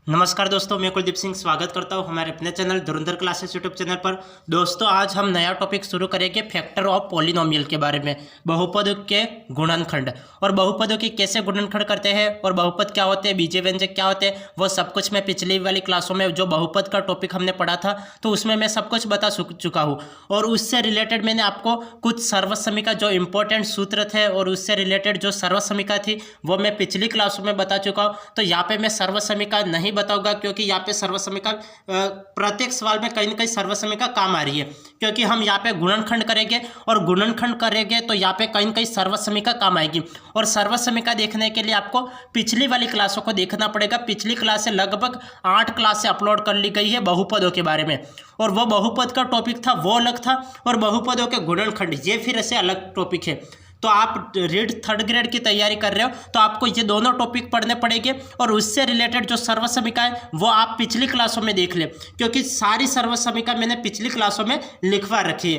नमस्कार दोस्तों, मैं कुलदीप सिंह स्वागत करता हूं हमारे अपने चैनल धुरंधर क्लासेस यूट्यूब चैनल पर। दोस्तों आज हम नया टॉपिक शुरू करेंगे फैक्टर ऑफ पॉलिनोमियल के बारे में, बहुपद के गुणनखंड और बहुपदों की कैसे गुणनखंड करते हैं और बहुपद क्या होते हैं, बीजीय व्यंजक क्या होते हैं, वो सब कुछ मैं पिछली वाली क्लासों में जो बहुपद का टॉपिक हमने पढ़ा था तो उसमें मैं सब कुछ बता चुका हूँ। और उससे रिलेटेड मैंने आपको कुछ सर्वसमीका जो इंपॉर्टेंट सूत्र थे और उससे रिलेटेड जो सर्वसमीका थी वो मैं पिछली क्लासों में बता चुका हूँ। तो यहाँ पे मैं सर्वसमीका नहीं बताऊंगा क्योंकि यहाँ पे सर्वसमीका प्रत्येक सवाल में कहीं ना कहीं सर्वसमीका काम आ रही है, क्योंकि हम यहाँ पे गुणनखंड करेंगे और गुणनखंड करेंगे तो यहाँ पे कहीं ना कहीं सर्वसमीका काम आएगी। और सर्वसमीका देखने के लिए आपको पिछली वाली क्लासों को देखना पड़ेगा। पिछली क्लास से लगभग 8 क्लासें अपलोड कर ली गई है बहुपदों के बारे में, और वो बहुपद का टॉपिक था वो अलग था और बहुपदों के गुणनखंड ये फिर ऐसे अलग टॉपिक है। तो आप रीड 3rd ग्रेड की तैयारी कर रहे हो तो आपको ये दोनों टॉपिक पढ़ने पड़ेंगे और उससे रिलेटेड जो सर्वसमीका है वो आप पिछली क्लासों में देख ले, क्योंकि सारी सर्वसमीका मैंने पिछली क्लासों में लिखवा रखी है।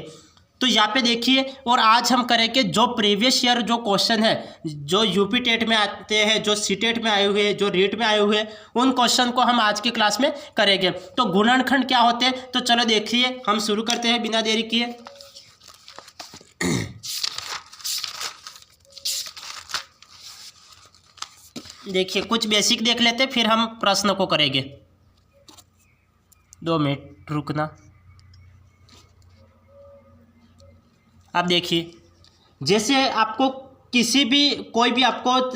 तो यहाँ पे देखिए, और आज हम करेंगे जो प्रीवियस ईयर जो क्वेश्चन है जो यूपी टेट में आते हैं, जो सी टेट में आए हुए हैं, जो रीट में आए हुए हैं, उन क्वेश्चन को हम आज की क्लास में करेंगे। तो गुणनखंड क्या होते हैं, तो चलो देखिए हम शुरू करते हैं बिना देरी किए। देखिए कुछ बेसिक देख लेते फिर हम प्रश्न को करेंगे। 2 मिनट रुकना। अब देखिए, जैसे आपको किसी भी कोई भी आपको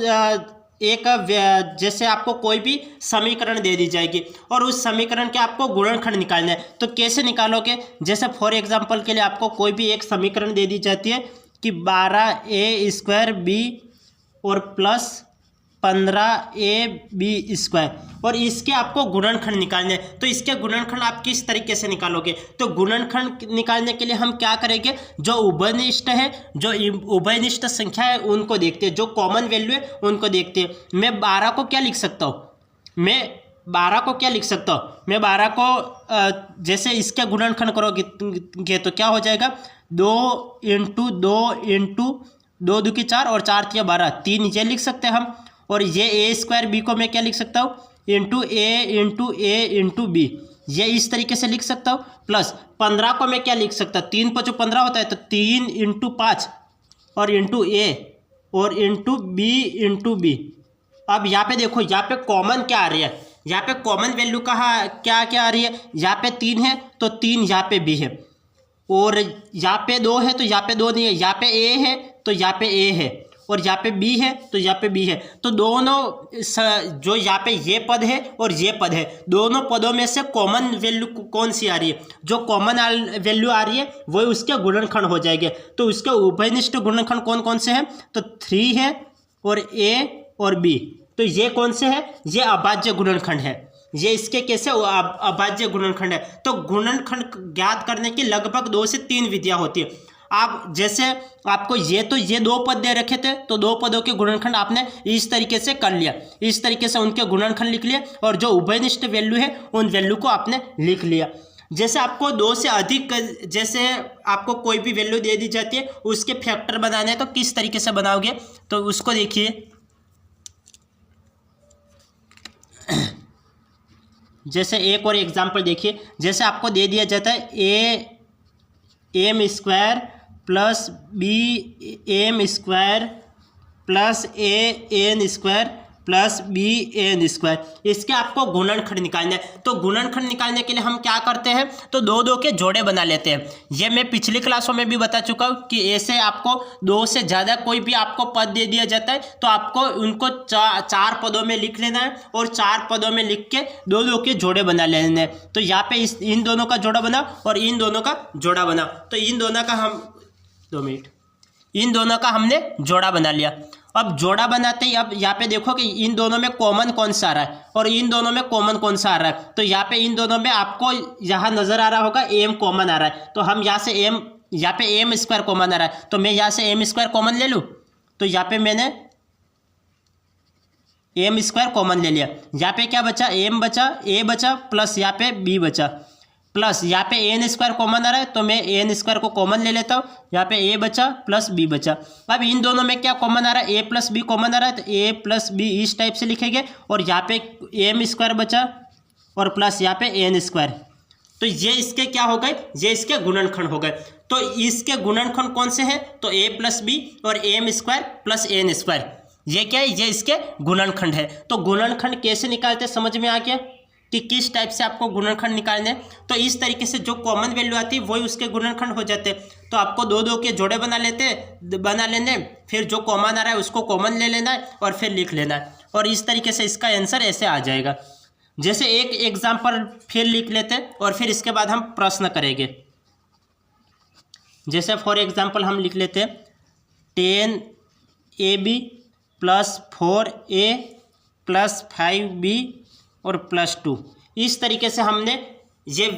जैसे आपको कोई भी समीकरण दे दी जाएगी और उस समीकरण के आपको गुणनखंड निकालना है, तो कैसे निकालोगे। जैसे फॉर एग्जांपल के लिए आपको कोई भी एक समीकरण दे दी जाती है कि 12a² और प्लस 15ab² और इसके आपको गुणनखंड निकालने हैं। तो इसके गुणनखंड आप किस तरीके से निकालोगे, तो गुणनखंड निकालने के लिए हम क्या करेंगे, जो उभयनिष्ठ है, जो उभयनिष्ठ संख्या है उनको देखते हैं, जो कॉमन वैल्यू है उनको देखते हैं। मैं 12 को क्या लिख सकता हूँ, मैं 12 को जैसे इसके गुणनखंड करोगे तो क्या हो जाएगा, 2 × 2 × 2 दूनी 4 और 4 × 12 3 ये लिख सकते हैं हम। और ये a² b को मैं क्या लिख सकता हूँ, × b, ये इस तरीके से लिख सकता हूँ। प्लस 15 को मैं क्या लिख सकता हूँ, 3 × 5 = 15 होता है, तो 3 × 5 और × a और b। अब यहाँ पे देखो, यहाँ पे कॉमन क्या आ रही है, यहाँ पे कॉमन वैल्यू कहाँ क्या आ रही है, यहाँ पे 3 है तो 3 यहाँ पे b है, और यहाँ पे 2 है तो यहाँ पे 2 नहीं है, यहाँ पे a है तो यहाँ पे a है, और यहाँ पे b है तो यहाँ पे b है। तो दोनों जो यहाँ पे ये पद है और ये पद है, दोनों पदों में से कॉमन वैल्यू कौन सी आ रही है, जो कॉमन वैल्यू आ रही है वो उसके गुणनखंड हो जाएंगे। तो उसके उभयनिष्ठ गुणनखंड कौन कौन से हैं, तो 3 है और a और b। तो ये कौन से है, ये अभाज्य गुणनखंड है, ये इसके कैसे अभाज्य गुणनखंड है। तो गुणनखंड ज्ञात करने की लगभग 2 से 3 विधियां होती है। आप जैसे आपको ये 2 पद दे रखे थे तो 2 पदों के गुणनखंड आपने इस तरीके से कर लिया, इस तरीके से उनके गुणनखंड लिख लिए और जो उभयनिष्ठ वैल्यू है उन वैल्यू को आपने लिख लिया। जैसे आपको 2 से अधिक, जैसे आपको कोई भी वैल्यू दे दी जाती है उसके फैक्टर बनाने हैं तो किस तरीके से बनाओगे, तो उसको देखिए। जैसे एक और एग्जाम्पल देखिए, जैसे आपको दे दिया जाता है am² plus bm² plus an² plus bn², इसके आपको गुणनखंड निकालना है। तो गुणनखंड निकालने के लिए हम क्या करते हैं, तो 2 के जोड़े बना लेते हैं। ये मैं पिछली क्लासों में भी बता चुका हूँ कि ऐसे आपको 2 से ज़्यादा कोई भी आपको पद दे दिया जाता है तो आपको उनको 4 पदों में लिख लेना है और 4 पदों में लिख के 2 के जोड़े बना लेने हैं। तो यहाँ पे इन दोनों का जोड़ा बना और इन दोनों का जोड़ा बना, तो इन दोनों का हम 2 मिनट, इन दोनों का हमने जोड़ा बना लिया। अब जोड़ा बनाते ही अब यहाँ पे देखो कि इन दोनों में कॉमन कौन सा आ रहा है और इन दोनों में कॉमन कौन सा आ रहा है। तो यहाँ पे इन दोनों में आपको यहाँ नजर आ रहा होगा m कॉमन आ रहा है, तो हम यहाँ से यहाँ पे m² कॉमन आ रहा है तो मैं यहाँ से m² कॉमन ले लूँ। तो यहाँ पे मैंने m² कॉमन ले लिया। यहाँ पे क्या बचा, m बचा, a बचा, प्लस यहाँ पे b बचा, प्लस यहाँ पे n² कॉमन आ रहा है तो मैं n² को कॉमन ले लेता हूँ। यहाँ पे a बचा प्लस b बचा। अब इन दोनों में क्या कॉमन आ रहा है, a प्लस b कॉमन आ रहा है तो a प्लस b इस टाइप से लिखेंगे। और यहाँ पे m² बचा और प्लस यहाँ पे एन स्क्वायर। तो ये इसके क्या हो गए, ये इसके गुणनखंड हो गए। तो इसके गुणनखंड कौन से हैं, तो ए प्लस बी और M square plus N square, ये क्या है, ये इसके गुणनखंड है। तो गुणनखंड कैसे निकालते समझ में आ गया कि किस टाइप से आपको गुणनखंड निकालने। तो इस तरीके से जो कॉमन वैल्यू आती है वही उसके गुणनखंड हो जाते। तो आपको दो दो के जोड़े बना लेने, फिर जो कॉमन आ रहा है उसको कॉमन ले लेना है और फिर लिख लेना है, और इस तरीके से इसका आंसर ऐसे आ जाएगा। जैसे एक एग्जाम्पल फिर लिख लेते और फिर इसके बाद हम प्रश्न करेंगे। जैसे फॉर एग्जाम्पल हम लिख लेते 10ab plus 4a plus 5b और प्लस 2। इस तरीके से हमने ये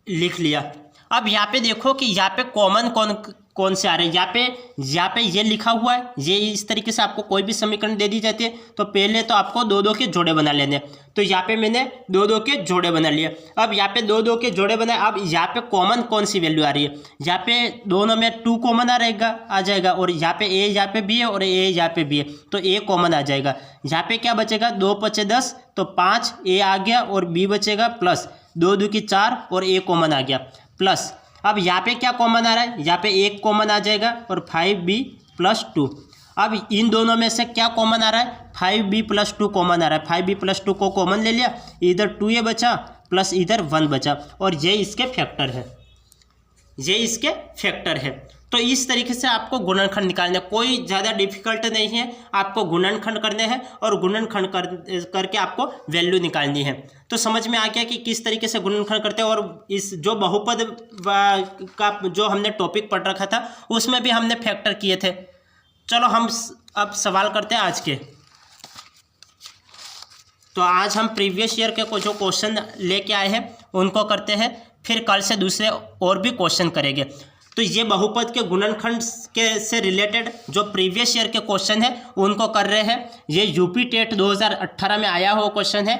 लिख लिया। अब यहाँ पे देखो कि यहाँ पे कॉमन कौन से आ रहे हैं। यहाँ पे ये लिखा हुआ है, ये इस तरीके से आपको कोई भी समीकरण दे दी जाती है तो पहले तो आपको दो दो के जोड़े बना लेने। तो यहाँ पे मैंने दो दो के जोड़े बना लिए। अब यहाँ पे दो दो के जोड़े बनाए। अब यहाँ पे कॉमन कौन सी वैल्यू आ रही है, यहाँ पे दोनों में 2 कॉमन आ जाएगा, और यहाँ पे ए यहाँ पे भी है और ए यहाँ पे भी है, तो ए कॉमन आ जाएगा। यहाँ पे क्या बचेगा, 2 × 10 तो 5 ए आ गया और बी बचेगा प्लस 2 × 2 = 4 और ए कॉमन आ गया प्लस। अब यहाँ पे क्या कॉमन आ रहा है, यहाँ पे 1 कॉमन आ जाएगा और 5b + 2। अब इन दोनों में से क्या कॉमन आ रहा है, 5b + 2 कॉमन आ रहा है। 5b + 2 को कॉमन ले लिया, इधर 2a बचा प्लस इधर 1 बचा, और ये इसके फैक्टर है, ये इसके फैक्टर है। तो इस तरीके से आपको गुणनखंड निकालना है, कोई ज़्यादा डिफिकल्ट नहीं है। आपको गुणनखंड करने हैं और गुणनखंड करके आपको वैल्यू निकालनी है। तो समझ में आ गया कि किस तरीके से गुणनखंड करते हैं। और इस जो बहुपद का जो हमने टॉपिक पढ़ रखा था उसमें भी हमने फैक्टर किए थे। चलो हम अब सवाल करते हैं आज के। तो आज हम प्रीवियस ईयर के जो क्वेश्चन लेके आए हैं उनको करते हैं, फिर कल से दूसरे और भी क्वेश्चन करेंगे। तो ये बहुपद के गुणनखंड के से रिलेटेड जो प्रीवियस ईयर के क्वेश्चन है उनको कर रहे हैं। ये यूपी टेट 2018 में आया हुआ क्वेश्चन है।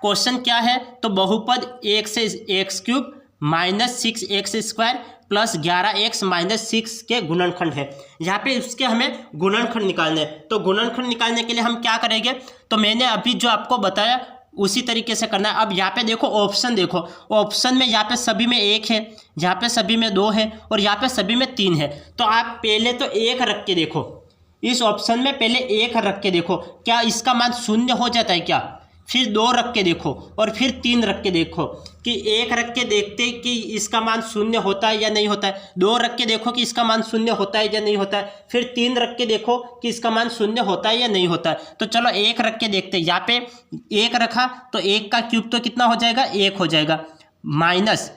क्वेश्चन क्या है, तो बहुपद 1 से x³ - 6x² प्लस 11x - 6 के गुणनखंड है। यहाँ पे उसके हमें गुणनखंड निकालने हैं। तो गुणनखंड निकालने के लिए हम क्या करेंगे, तो मैंने अभी जो आपको बताया उसी तरीके से करना है। अब यहाँ पे देखो ऑप्शन, देखो ऑप्शन में यहाँ पे सभी में 1 है, यहाँ पे सभी में 2 है और यहाँ पे सभी में 3 है। तो आप पहले तो 1 रख के देखो, इस ऑप्शन में पहले 1 रख के देखो क्या इसका मान 0 हो जाता है क्या, फिर 2 रख के देखो और फिर 3 रख के देखो कि 1 रख के देखते कि इसका मान 0 होता है या नहीं होता है, 2 रख के देखो कि इसका मान 0 होता है या नहीं होता है, फिर 3 रख के देखो कि इसका मान 0 होता है या नहीं होता है। तो चलो 1 रख के देखते हैं। यहाँ पे 1 रखा तो 1 का क्यूब तो कितना हो जाएगा, 1 हो जाएगा, माइनस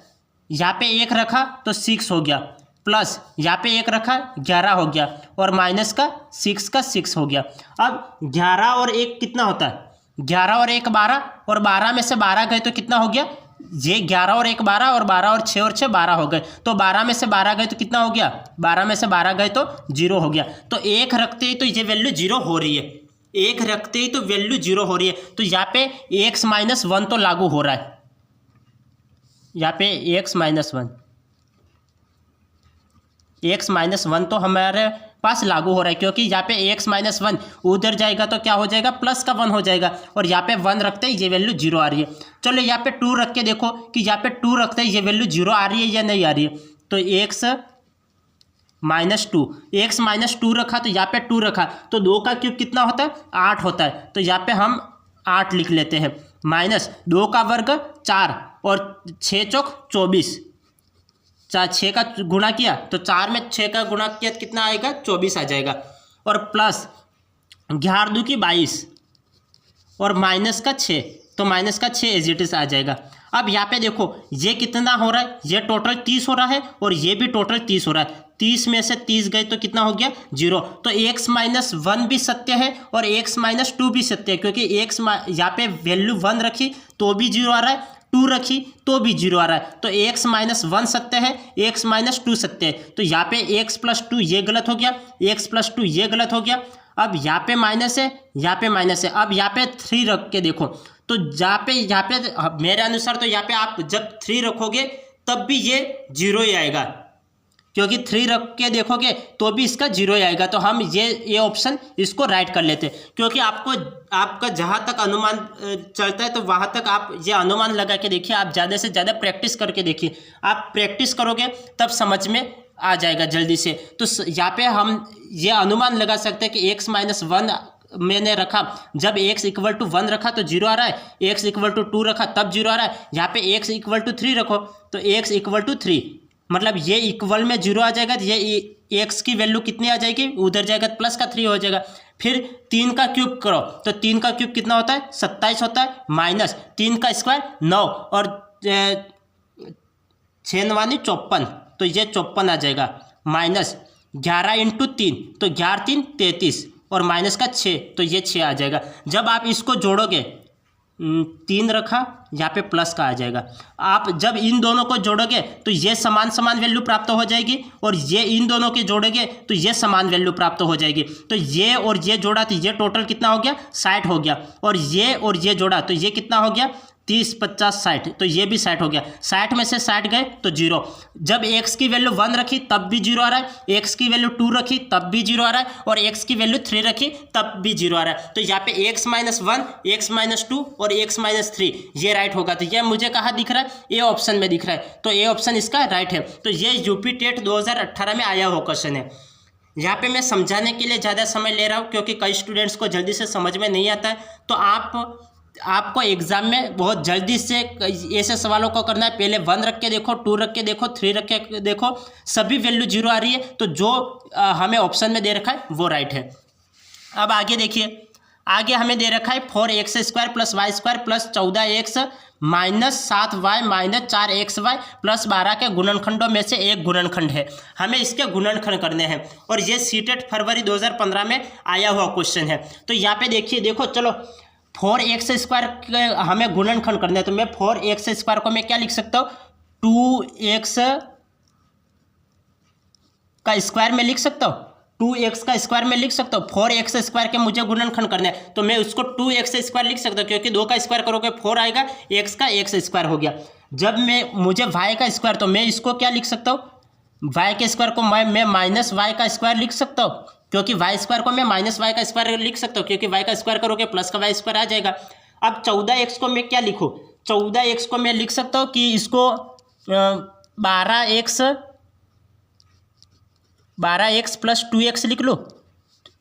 यहाँ पे 1 रखा तो 6 हो गया, प्लस यहाँ पे 1 रखा 11 हो गया, और माइनस का 6 हो गया। अब 11 और 1 कितना होता है, 11 और 1 12, और 12 में से 12 गए तो कितना हो गया, ये 11 और 1 12, और 12 और 6 12 हो गए। तो 12 में से 12 गए तो कितना हो गया, 12 में से 12 गए तो 0 हो गया। तो 1 रखते ही तो ये वैल्यू 0 हो रही है, 1 रखते ही तो वैल्यू 0 हो रही है। तो यहाँ पे x - 1 तो लागू हो रहा है, यहाँ पे x - 1 तो हमारे पास लागू हो रहा है, क्योंकि यहाँ पे x - 1 उधर जाएगा तो क्या हो जाएगा, प्लस का 1 हो जाएगा, और यहाँ पे 1 रखते ही ये वैल्यू 0 आ रही है। चलो यहाँ पे 2 रख के देखो कि यहाँ पे 2 रखते ही ये वैल्यू 0 आ रही है या नहीं आ रही है। तो x - 2 रखा तो यहाँ पे 2 रखा तो 2 का क्यूब कितना होता है, 8 होता है। तो यहाँ पे हम 8 लिख लेते हैं, माइनस 2 का वर्ग 4 और 6 चौक 24, 6 का गुणा किया तो 4 में 6 का गुणा किया तो कितना आएगा, 24 आ जाएगा, और प्लस 11 2 की 22 और माइनस का 6, तो माइनस का 6 एज इट इज आ जाएगा। अब यहाँ पे देखो ये कितना हो रहा है, ये टोटल 30 हो रहा है और ये भी टोटल 30 हो रहा है। 30 में से 30 गए तो कितना हो गया, 0। तो x - 1 भी सत्य है और x - 2 भी सत्य है, क्योंकि x यहाँ पे वैल्यू 1 रखी तो भी 0 आ रहा है, 2 रखी तो भी 0 आ रहा है। तो x - 1 सत्य है, x - 2 सत्य है। तो यहाँ पे x + 2 ये गलत हो गया, x + 2 ये गलत हो गया। अब यहाँ पे माइनस है, यहाँ पे माइनस है। अब यहाँ पे 3 रख के देखो तो यहाँ पे मेरे अनुसार तो यहाँ पे आप जब 3 रखोगे तब भी ये 0 ही आएगा, क्योंकि 3 रख के देखोगे तो भी इसका 0 ही आएगा। तो हम ये ऑप्शन इसको राइट कर लेते हैं, क्योंकि आपका जहाँ तक अनुमान चलता है तो वहाँ तक आप ये अनुमान लगा के देखिए। आप ज़्यादा से ज़्यादा प्रैक्टिस करके देखिए, आप प्रैक्टिस करोगे तब समझ में आ जाएगा जल्दी से। तो यहाँ पे हम ये अनुमान लगा सकते हैं कि x-1 मैंने रखा, जब x इक्वल टू 1 रखा तो 0 आ रहा है, x इक्वल टू 2 रखा तब 0 आ रहा है। यहाँ पे x इक्वल टू 3 रखो तो x इक्वल टू 3, मतलब ये इक्वल में 0 आ जाएगा, तो ये x की वैल्यू कितनी आ जाएगी, उधर जाएगा तो प्लस का 3 हो जाएगा। फिर 3 का क्यूब करो तो 3 का क्यूब कितना होता है, 27 होता है, माइनस 3 का स्क्वायर 9 और 6 9 54, तो ये 54 आ जाएगा, माइनस 11 इंटू 3 तो 11 3 33 और माइनस का 6 तो ये 6 आ जाएगा। जब आप इसको जोड़ोगे 3 रखा, यहाँ पे प्लस का आ जाएगा। आप जब इन दोनों को जोड़ोगे तो ये समान वैल्यू प्राप्त हो जाएगी, और ये इन दोनों के जोड़ोगे तो ये समान वैल्यू प्राप्त हो जाएगी। तो ये और ये जोड़ा तो ये टोटल कितना हो गया, 60 हो गया, और ये जोड़ा तो ये कितना हो गया, 30 50 60, तो ये भी 60 हो गया। 60 में से 60 गए तो 0। जब x की वैल्यू 1 रखी तब भी 0 आ रहा है, x की वैल्यू 2 रखी तब भी 0 आ रहा है, और x की वैल्यू 3 रखी तब भी 0 आ रहा है। तो यहाँ पे x-1, x-2 और x-3 ये राइट होगा। तो ये मुझे कहाँ दिख रहा है, ए ऑप्शन में दिख रहा है, तो ए ऑप्शन इसका राइट है। तो ये यूपी टेट 2018 में आया हुआ क्वेश्चन है। यहाँ पे मैं समझाने के लिए ज़्यादा समय ले रहा हूँ, क्योंकि कई स्टूडेंट्स को जल्दी से समझ में नहीं आता है। तो आपको एग्जाम में बहुत जल्दी से ऐसे सवालों को करना है। पहले 1 रख के देखो, 2 रख के देखो, 3 रख के देखो, सभी वैल्यू 0 आ रही है, तो जो हमें ऑप्शन में दे रखा है वो राइट है। अब आगे देखिए, आगे हमें दे रखा है 4x² plus Y square plus 14x minus 7y minus 4xy plus 12 के गुणनखंडों में से एक गुणनखंड है। हमें इसके गुणनखंड करने हैं, और ये सीटेट फरवरी 2015 में आया हुआ क्वेश्चन है। तो यहाँ पे देखिए, देखो चलो 4x² हमें गुणनखंड करना है, तो मैं 4x² को मैं क्या लिख सकता हूँ, 2x का स्क्वायर में लिख सकता हूँ, 2x का स्क्वायर में लिख सकता हूँ। 4x² के मुझे गुणनखंड करना है, तो मैं उसको 2x² लिख सकता हूँ, क्योंकि 2 का स्क्वायर करोगे 4 आएगा, x का x² हो गया। जब मुझे y का स्क्वायर, तो मैं इसको क्या लिख सकता हूँ, y के स्क्वायर को मैं माइनस y का स्क्वायर लिख सकता हूँ, क्योंकि y स्क्वायर को मैं माइनस y का स्क्वायर लिख सकता हूँ, क्योंकि y का स्क्वायर करोगे प्लस का y स्क्वायर आ जाएगा। अब 14x को मैं क्या लिखूँ, 14x को मैं लिख सकता हूँ कि इसको 12x प्लस 2x लिख लो।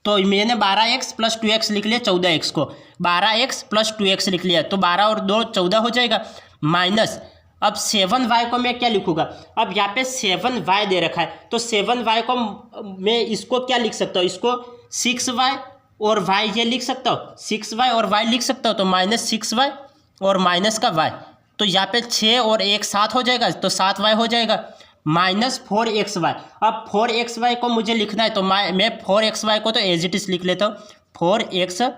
तो मैंने 12x प्लस 2x लिख लिया, 14x को 12x प्लस 2x लिख लिया, तो 12 और 2 14 हो जाएगा, माइनस अब 7y को मैं क्या लिखूंगा, अब यहाँ पे 7y दे रखा है, तो 7y को मैं इसको क्या लिख सकता हूँ, इसको 6y और y ये लिख सकता हूँ, 6y और y लिख सकता हूँ, तो माइनस 6y और माइनस का y, तो यहाँ पे 6 और 1 7 हो जाएगा, तो 7y हो जाएगा, माइनस 4xy। अब 4xy को मुझे लिखना है, तो मैं 4xy को तो एज इट इज लिख लेता हूँ, 4xy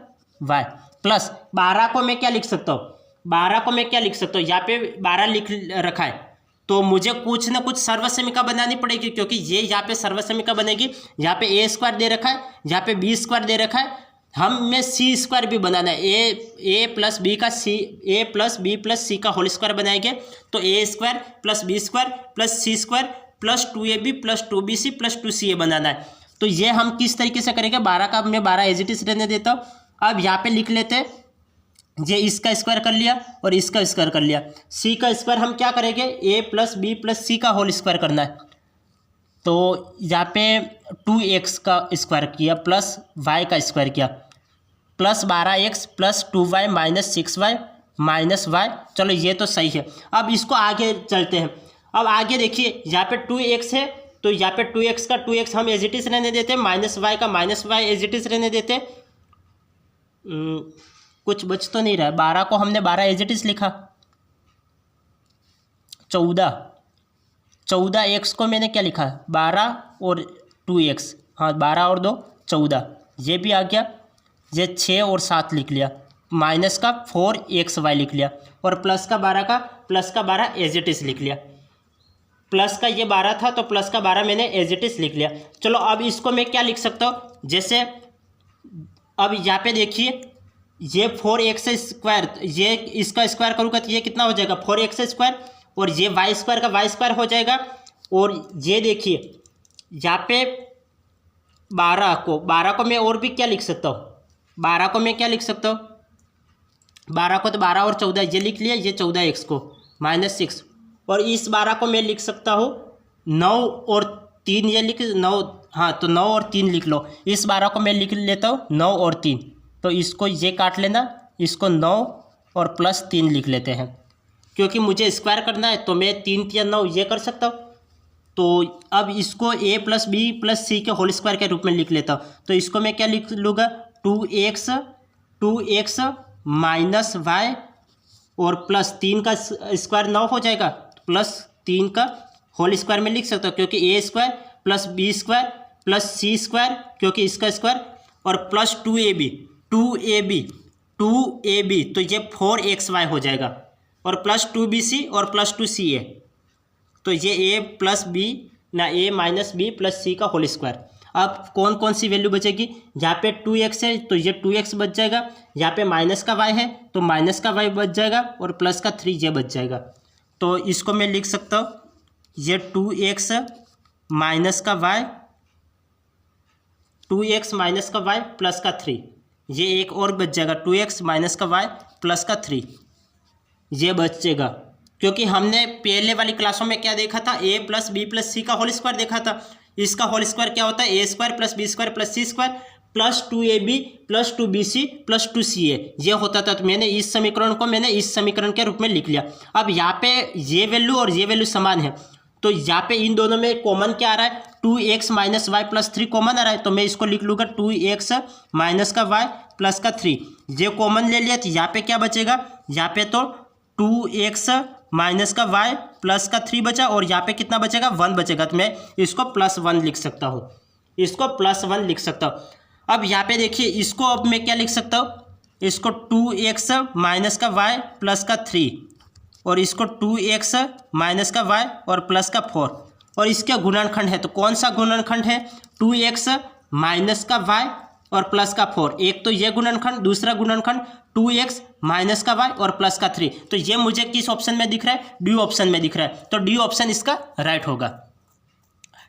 प्लस 12 को मैं क्या लिख सकता हूँ, 12 को मैं क्या लिख सकता हूँ, यहाँ पे 12 लिख रखा है, तो मुझे कुछ ना कुछ सर्वसमीका बनानी पड़ेगी, क्योंकि ये यहाँ पे सर्वसमीका बनेगी। यहाँ पे a² दे रखा है, यहाँ पे b² दे रखा है, हमें c² भी बनाना है, a प्लस b का c, a plus b plus c का होल स्क्वायर बनाएंगे, तो a² plus b² plus c² plus 2ab plus 2bc plus 2ca बनाना है। तो ये हम किस तरीके से करेंगे, 12 का मैं 12 एज इट इज रहने देता हूँ। अब यहाँ पे लिख लेते हैं, ये इसका स्क्वायर कर लिया और इसका स्क्वायर कर लिया, c का स्क्वायर हम क्या करेंगे, a plus b plus c का होल स्क्वायर करना है, तो यहाँ पे 2x का स्क्वायर किया प्लस y का स्क्वायर किया, plus 12x plus 2y minus 6y minus y, चलो ये तो सही है। अब इसको आगे चलते हैं। अब आगे देखिए, यहाँ पे 2x है, तो यहाँ पे 2x का 2x हम एज इट इज रहने देते हैं, माइनस y का minus y as it is रहने देते हैं, कुछ बच तो नहीं रहा है। 12 को हमने 12 एज इट इज लिखा, 14x को मैंने क्या लिखा, 12 और 2x, हाँ 12 और 2 14, ये भी आ गया, ये 6 और 7 लिख लिया, माइनस का 4xy लिख लिया, और प्लस का 12 एज इट इज लिख लिया। प्लस का ये 12 था, तो प्लस का 12 मैंने एज इट इज लिख लिया। चलो अब इसको मैं क्या लिख सकता हूँ, जैसे अब यहाँ पे देखिए, ये 4x², ये इसका स्क्वायर करूँगा तो ये कितना हो जाएगा, 4x², और ये y² का y² हो जाएगा, और ये देखिए यहाँ पे 12 को मैं और भी क्या लिख सकता हूँ, 12 को मैं क्या लिख सकता हूँ, 12 को तो 12 और 14 ये लिख लिया, ये 14x को -6, और इस 12 को मैं लिख सकता हूँ 9 और 3, ये लिख 9, हाँ तो 9 और 3 लिख लो। इस 12 को मैं लिख लेता हूँ 9 और 3, तो इसको ये काट लेना, इसको 9 और +3 लिख लेते हैं, क्योंकि मुझे स्क्वायर करना है तो मैं 3 या 9 ये कर सकता हूँ। तो अब इसको a + b + c के होल स्क्वायर के रूप में लिख लेता हूँ। तो इसको मैं क्या लिख लूँगा, 2x -y और +3 का स्क्वायर 9 हो जाएगा, +3 का होल स्क्वायर में लिख सकता हूँ, क्योंकि a² + b² + c² क्योंकि इसका स्क्वायर, और +2ab तो ये 4xy हो जाएगा, और +2bc और +2ca तो ये a + b ना a - b + c का होल स्क्वायर। अब कौन कौन सी वैल्यू बचेगी, यहाँ पे 2x है तो ये 2x बच जाएगा, यहाँ पे माइनस का y है तो माइनस का y बच जाएगा, और प्लस का 3 ये बच जाएगा। तो इसको मैं लिख सकता हूँ, ये 2x माइनस का y, 2x माइनस का y प्लस का 3, ये एक और बच जाएगा, 2x माइनस का y प्लस का 3 ये बचेगा, क्योंकि हमने पहले वाली क्लासों में क्या देखा था, a + b + c का होल स्क्वायर देखा था। इसका होल स्क्वायर क्या होता है, a² + b² + c² + 2ab + 2bc + 2ca ये होता था। तो मैंने इस समीकरण को इस समीकरण के रूप में लिख लिया। अब यहाँ पे ये वैल्यू और ये वैल्यू समान है, तो यहाँ पे इन दोनों में कॉमन क्या आ रहा है, 2x - y + 3 कॉमन आ रहा है, तो मैं इसको लिख लूँगा 2x - का y प्लस का 3, ये कॉमन ले लिया, तो यहाँ पे क्या बचेगा, यहाँ पे तो 2x माइनस का y प्लस का 3 बचा, और यहाँ पे कितना बचेगा, 1 बचेगा, तो मैं इसको +1 लिख सकता हूँ, इसको +1 लिख सकता हूँ। अब यहाँ पे देखिए, इसको अब मैं क्या लिख सकता हूँ, इसको 2x माइनस का y प्लस का 3, और इसको 2x माइनस का y और प्लस का 4, और इसका गुणनखंड है, तो कौन सा गुणनखंड है, 2x माइनस का y और प्लस का 4, एक तो ये गुणनखंड, दूसरा गुणनखंड 2x माइनस का y और प्लस का 3, तो ये मुझे किस ऑप्शन में दिख रहा है, डी ऑप्शन में दिख रहा है, तो डी ऑप्शन इसका राइट होगा,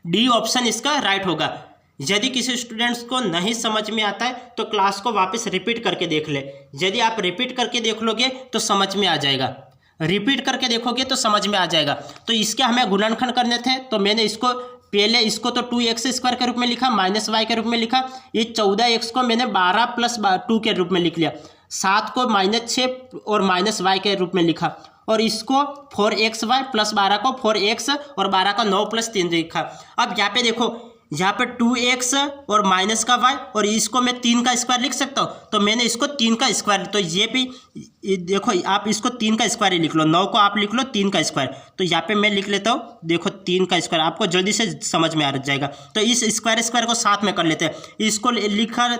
डी ऑप्शन इसका राइट होगा। यदि किसी स्टूडेंट्स को नहीं समझ में आता है तो क्लास को वापस रिपीट करके देख ले, यदि आप रिपीट करके देख लोगे तो समझ में आ जाएगा, रिपीट करके देखोगे तो समझ में आ जाएगा। तो इसके हमें गुणनखंड करने थे, तो मैंने इसको पहले इसको तो 2x² के रूप में लिखा, -y के रूप में लिखा, ये 14x को मैंने 12 + 2 के रूप में लिख लिया, 7 को -6 और -y के रूप में लिखा, और इसको 4xy + 12 को 4x और 12 का 9 + 3 लिखा। अब यहाँ पे देखो, यहाँ पे 2x और माइनस का y, और इसको मैं 3 का स्क्वायर लिख सकता हूँ, तो मैंने इसको 3 का स्क्वायर, तो ये भी देखो, आप इसको 3 का स्क्वायर ही लिख लो, 9 को आप लिख लो 3 का स्क्वायर, तो यहाँ पे मैं लिख लेता हूँ, देखो 3 का स्क्वायर, आपको जल्दी से समझ में आ जाएगा। तो इस स्क्वायर को साथ में कर लेते हैं, इसको लिखा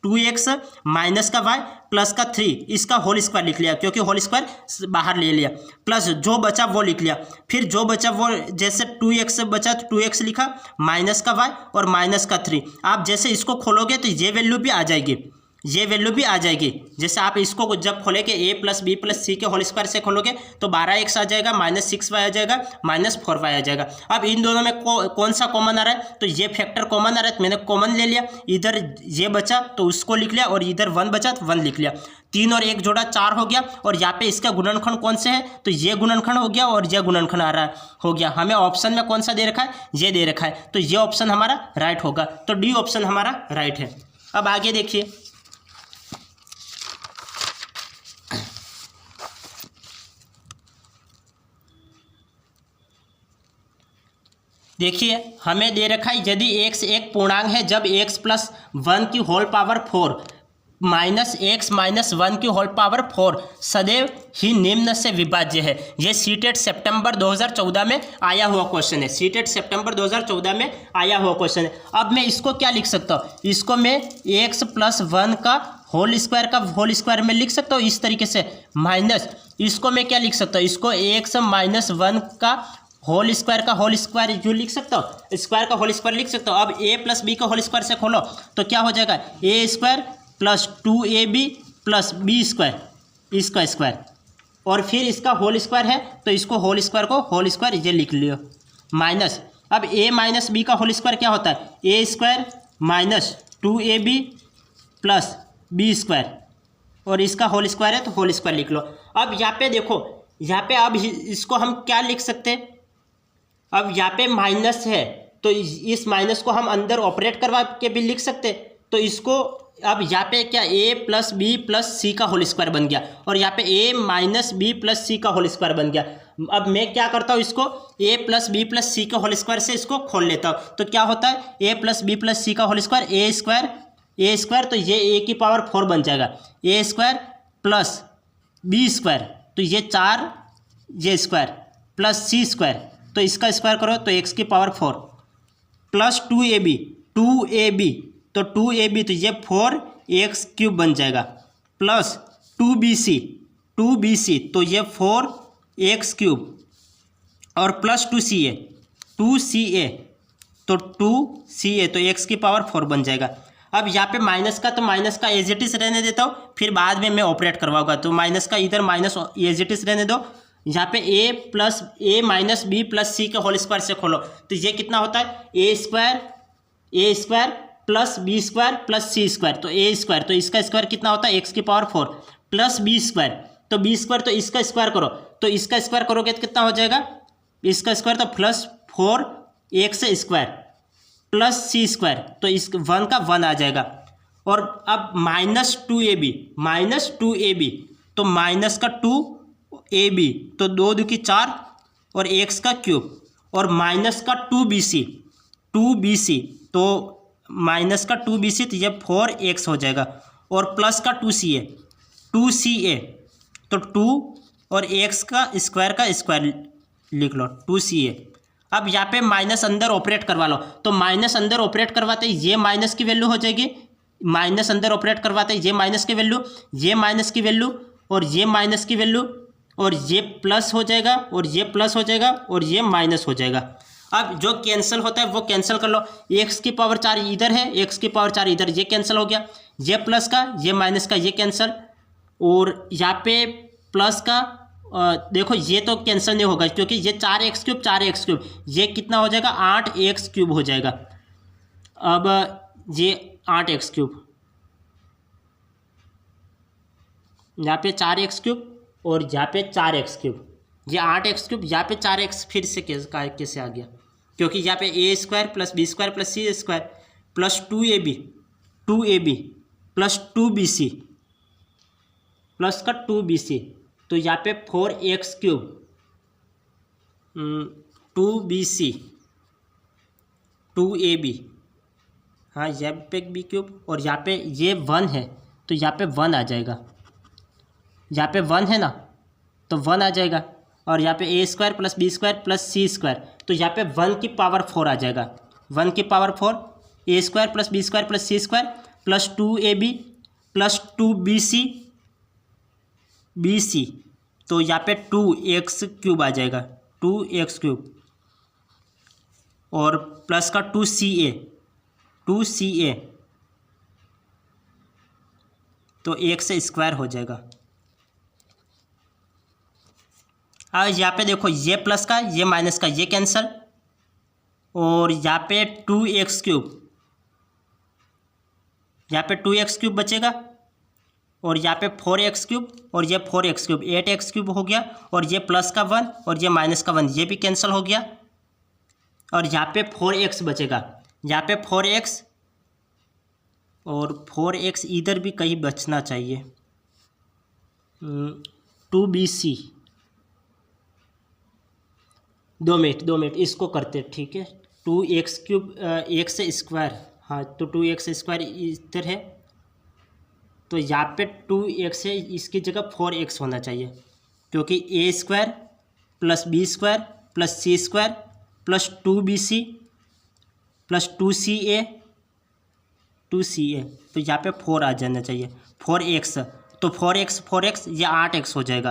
2x माइनस का y प्लस का 3, इसका होल स्क्वायर लिख लिया, क्योंकि होल स्क्वायर बाहर ले लिया, प्लस जो बचा वो लिख लिया, फिर जो बचा वो, जैसे 2x बचा तो 2x लिखा, माइनस का y और माइनस का 3, आप जैसे इसको खोलोगे तो ये वैल्यू भी आ जाएगी, ये वैल्यू भी आ जाएगी। जैसे आप इसको जब खोलेंगे a + b + c के होल स्क्वायर से खोलोगे तो 12x आ जाएगा, -6y आ जाएगा, -4y आ जाएगा। अब इन दोनों में कौन सा कॉमन आ रहा है, तो ये फैक्टर कॉमन आ रहा है, तो मैंने कॉमन ले लिया, इधर ये बचा तो उसको लिख लिया, और इधर 1 बचा तो 1 लिख लिया, 3 और 1 जोड़ा 4 हो गया, और यहाँ पे इसका गुणनखंड कौन से है, तो ये गुणनखंड हो गया, और ये गुणनखंड आ रहा है हो गया। हमें ऑप्शन में कौन सा दे रखा है, ये दे रखा है, तो ये ऑप्शन हमारा राइट होगा, तो डी ऑप्शन हमारा राइट है। अब आगे देखिए, देखिए हमें दे रखा है, यदि x एक पूर्णांक है जब x + 1 की होल पावर 4 -x - 1 की होल पावर 4 सदैव ही निम्न से विभाज्य है। यह सीटेट सितंबर 2014 में आया हुआ क्वेश्चन है, सीटेट सितंबर 2014 में आया हुआ क्वेश्चन है। अब मैं इसको क्या लिख सकता हूँ, इसको मैं x + 1 का होल स्क्वायर में लिख सकता हूँ इस तरीके से, माइनस इसको मैं क्या लिख सकता हूँ, इसको x - 1 का होल स्क्वायर जो लिख सकता हूँ, स्क्वायर का होल स्क्वायर लिख सकता हूँ। अब a + b का होल स्क्वायर से खोलो तो क्या हो जाएगा, a² + 2ab + b² इसका स्क्वायर, और फिर इसका होल स्क्वायर है तो इसको होल स्क्वायर ये लिख लियो, माइनस। अब a माइनस बी का होल स्क्वायर क्या होता है, A square minus 2ab plus B square, और इसका होल स्क्वायर है तो होल स्क्वायर लिख लो। अब यहाँ पे देखो, यहाँ पे अब इसको हम क्या लिख सकते हैं, अब यहाँ पे माइनस है तो इस माइनस को हम अंदर ऑपरेट करवा के भी लिख सकते, तो इसको अब यहाँ पे क्या a प्लस बी प्लस सी का होल स्क्वायर बन गया, और यहाँ पे a माइनस बी प्लस सी का होल स्क्वायर बन गया। अब मैं क्या करता हूँ, इसको a प्लस बी प्लस सी के होल स्क्वायर से इसको खोल लेता हूँ, तो क्या होता है a प्लस बी प्लस सी का होल स्क्वायर ए स्क्वायर, तो ये a की पावर 4 बन जाएगा, ए स्क्वायर प्लस बी स्क्वायर, तो ये 4 ये स्क्वायर प्लस सी स्क्वायर, तो इसका स्क्वायर करो तो x की पावर 4 प्लस 2ab तो 2ab तो ये 4x क्यूब बन जाएगा, प्लस 2bc तो ये 4x क्यूब, और प्लस 2ca तो 2ca तो x की पावर 4 बन जाएगा। अब यहाँ पे माइनस का तो माइनस का एज इट इज रहने देता हूँ, फिर बाद में मैं ऑपरेट करवाऊंगा, तो माइनस का इधर माइनस एज इट इज रहने दो। यहाँ पे a माइनस बी प्लस सी के होल स्क्वायर से खोलो, तो ये कितना होता है A square plus B square plus C square, तो ए स्क्वायर तो इसका स्क्वायर कितना होता है एक्स की पावर 4 प्लस बी स्क्वायर, तो बी स्क्वायर तो इसका स्क्वायर करो, तो इसका स्क्वायर करोगे तो कितना हो जाएगा, इसका स्क्वायर तो plus 4x square plus C square, तो इस 1 का 1 आ जाएगा। और अब माइनस 2ab तो माइनस का 2ab तो 2 2 की 4 और x का क्यूब, और माइनस का 2bc तो माइनस का 2bc तो ये 4x हो जाएगा, और प्लस का 2ca तो 2 और x का स्क्वायर लिख लो 2ca। अब यहाँ पे माइनस अंदर ऑपरेट करवा लो, तो माइनस अंदर ऑपरेट करवाते ये माइनस की वैल्यू हो जाएगी, माइनस अंदर ऑपरेट करवाते ये माइनस की वैल्यू, ये माइनस की वैल्यू, और ये माइनस की वैल्यू, और ये प्लस हो जाएगा, और ये प्लस हो जाएगा, और ये माइनस हो जाएगा। अब जो कैंसिल होता है वो कैंसिल कर लो, x की पावर 4 इधर है, x की पावर 4 इधर, ये कैंसिल हो गया, ये प्लस का ये माइनस का ये कैंसिल, और यहाँ पे प्लस का देखो ये तो कैंसिल नहीं होगा क्योंकि ये 4x क्यूब ये कितना हो जाएगा 8x क्यूब हो जाएगा। अब ये 8x क्यूब, यहाँ पे 4x क्यूब और यहाँ पे 4x क्यूब, ये 8x क्यूब, यहाँ पे 4x फिर से कैसे आ गया, क्योंकि यहाँ पे a square plus B square plus C square plus 2ab plus 2bc plus का 2bc, तो यहाँ पे 4x क्यूब 2bc 2ab, हाँ यहाँ पे बी क्यूब, और यहाँ पे ये 1 है तो यहाँ पे 1 आ जाएगा, यहाँ पे 1 है ना तो 1 आ जाएगा, और यहाँ पे a square plus B square plus C square, तो यहाँ पे 1 की पावर 4 आ जाएगा, 1 की power 4 a square plus B square plus C square plus 2ab plus 2bc तो यहाँ पे 2x क्यूब आ जाएगा, 2x क्यूब, और प्लस का 2ca तो x स्क्वायर हो जाएगा। अब यहाँ पे देखो ये प्लस का ये माइनस का ये कैंसल, और यहाँ पे 2x क्यूब, यहाँ पे 2x क्यूब बचेगा, और यहाँ पे 4x क्यूब, और ये 4x क्यूब 8x क्यूब हो गया, और ये प्लस का 1 और ये माइनस का 1 ये भी कैंसिल हो गया, और यहाँ पे 4x बचेगा, यहाँ पे 4x और 4x इधर भी कहीं बचना चाहिए, 2bc 2 मिनट इसको करते ठीक है, 2x क्यूब x स्क्वायर, हाँ तो 2x स्क्वायर इधर है, तो यहाँ पे 2x है, इसकी जगह 4x होना चाहिए, क्योंकि a square plus B square plus C square plus 2bc plus 2ca तो यहाँ पे 4 आ जाना चाहिए, 4x तो 4x ये 8x हो जाएगा,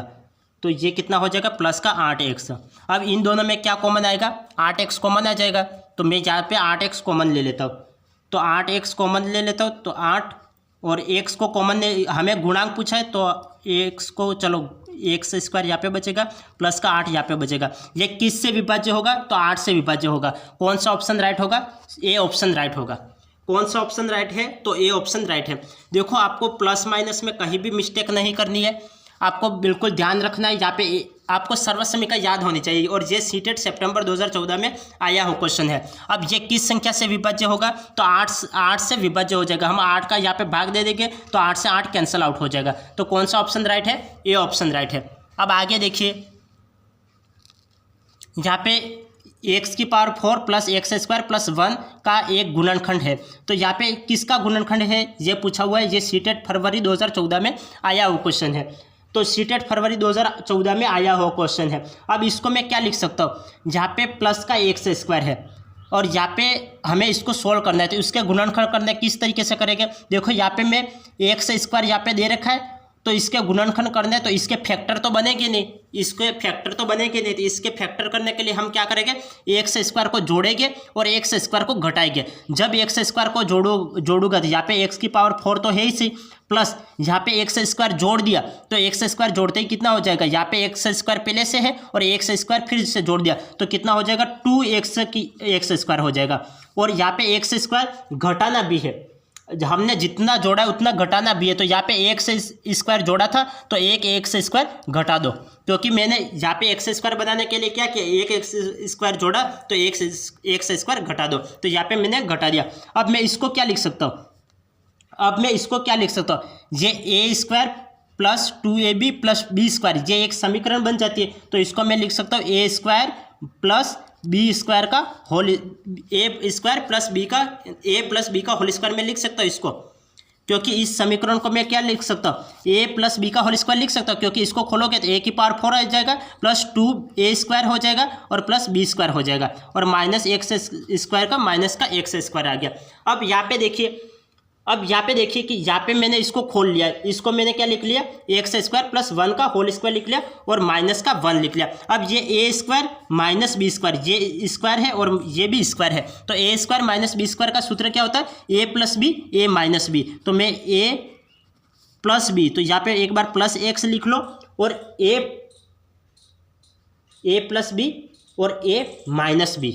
तो ये कितना हो जाएगा प्लस का 8x। अब इन दोनों में क्या कॉमन आएगा, 8x कॉमन आ जाएगा, तो मैं यहाँ पे 8x कॉमन ले लेता हूँ, तो 8x कॉमन ले लेता हूँ, तो 8 और x को कॉमन हमें गुणांक पूछा है, तो x को चलो एक्स स्क्वायर यहाँ पे बचेगा, प्लस का 8 यहाँ पे बचेगा। ये किस से विभाज्य होगा? तो 8 से विभाज्य होगा। कौन सा ऑप्शन राइट होगा? ए ऑप्शन राइट होगा। कौन सा ऑप्शन राइट है? तो ए ऑप्शन राइट है। देखो आपको प्लस माइनस में कहीं भी मिस्टेक नहीं करनी है, आपको बिल्कुल ध्यान रखना है। यहाँ पे आपको सर्वसमीका याद होनी चाहिए, और ये सीटेट सितंबर 2014 में आया हो क्वेश्चन है। अब ये किस संख्या से विभाज्य होगा? तो 8 से विभाज्य हो जाएगा। हम 8 का यहाँ पे भाग दे देंगे तो 8 से 8 कैंसिल आउट हो जाएगा। तो कौन सा ऑप्शन राइट है? ए ऑप्शन राइट है। अब आगे देखिए, यहाँ पे एक्स की power 4 plus x square plus 1 का एक गुणनखंड है। तो यहाँ पे किसका गुणनखंड है ये पूछा हुआ है। ये सीटेट फरवरी 2014 में आया हुआ क्वेश्चन है। तो सीटेट फरवरी 2014 में आया हुआ क्वेश्चन है। अब इसको मैं क्या लिख सकता हूँ? यहाँ पे प्लस का एक्स स्क्वायर है और यहाँ पे हमें इसको सोल्व करना है, तो इसके गुणनखंड करना है। किस तरीके से करेंगे? देखो यहाँ पे मैं एक्स स्क्वायर यहाँ पे दे रखा है, तो इसके गुणनखंड करना है, तो इसके फैक्टर तो बनेंगे नहीं, इसके फैक्टर तो बनेंगे नहीं। तो इसके फैक्टर करने के लिए हम क्या करेंगे? एक्स स्क्वायर को जोड़ेंगे और एक्स स्क्वायर को घटाएंगे। जब एक्स स्क्वायर को जोड़ूंगा तो यहाँ पे एक्स की पावर 4 तो है ही सी, प्लस यहाँ पे एक्स स्क्वायर जोड़ दिया तो एक्स स्क्वायर जोड़ते ही कितना हो जाएगा? यहाँ पे एक्स स्क्वायर पहले से है और एक्स स्क्वायर फिर से जोड़ दिया तो कितना हो जाएगा? 2x की एक्स स्क्वायर हो जाएगा। और यहाँ पे एक्स स्क्वायर घटाना भी है, हमने जितना जोड़ा है उतना घटाना भी है। तो यहाँ पे एक्स स्क्वायर जोड़ा था तो एक एक्स स्क्वायर घटा दो, क्योंकि मैंने यहाँ पे एक्स स्क्वायर बनाने के लिए क्या किया? एक एक्स स्क्वायर जोड़ा तो एक्स स्क्वायर घटा दो, तो यहाँ पे मैंने घटा दिया। अब मैं इसको क्या लिख सकता हूँ? ये A square plus 2ab plus B square, ये एक समीकरण बन जाती है। तो इसको मैं लिख सकता हूँ ए स्क्वायर प्लस बी स्क्वायर का होल, ए स्क्वायर प्लस बी का ए प्लस बी का होल स्क्वायर में लिख सकता हूँ इसको, क्योंकि इस समीकरण को मैं क्या लिख सकता हूँ? ए प्लस बी का होल स्क्वायर लिख सकता हूँ, क्योंकि इसको खोलोगे तो ए की पावर 4 आ जाएगा, प्लस 2a स्क्वायर हो जाएगा और प्लस बी स्क्वायर हो जाएगा, और माइनस एक्स स्क्वायर का माइनस का एक्स स्क्वायर आ गया। अब यहाँ पे देखिए कि यहाँ पे मैंने इसको खोल लिया, इसको मैंने क्या लिख लिया? एक्स स्क्वायर प्लस 1 का होल स्क्वायर लिख लिया और माइनस का 1 लिख लिया। अब ये A square minus B square, ये स्क्वायर है और ये भी स्क्वायर है, तो A square minus B square का सूत्र क्या होता है? ए प्लस बी ए माइनस बी। तो मैं ए प्लस बी, तो यहाँ पे एक बार प्लस एक्स लिख लो और ए प्लस बी और ए माइनस बी।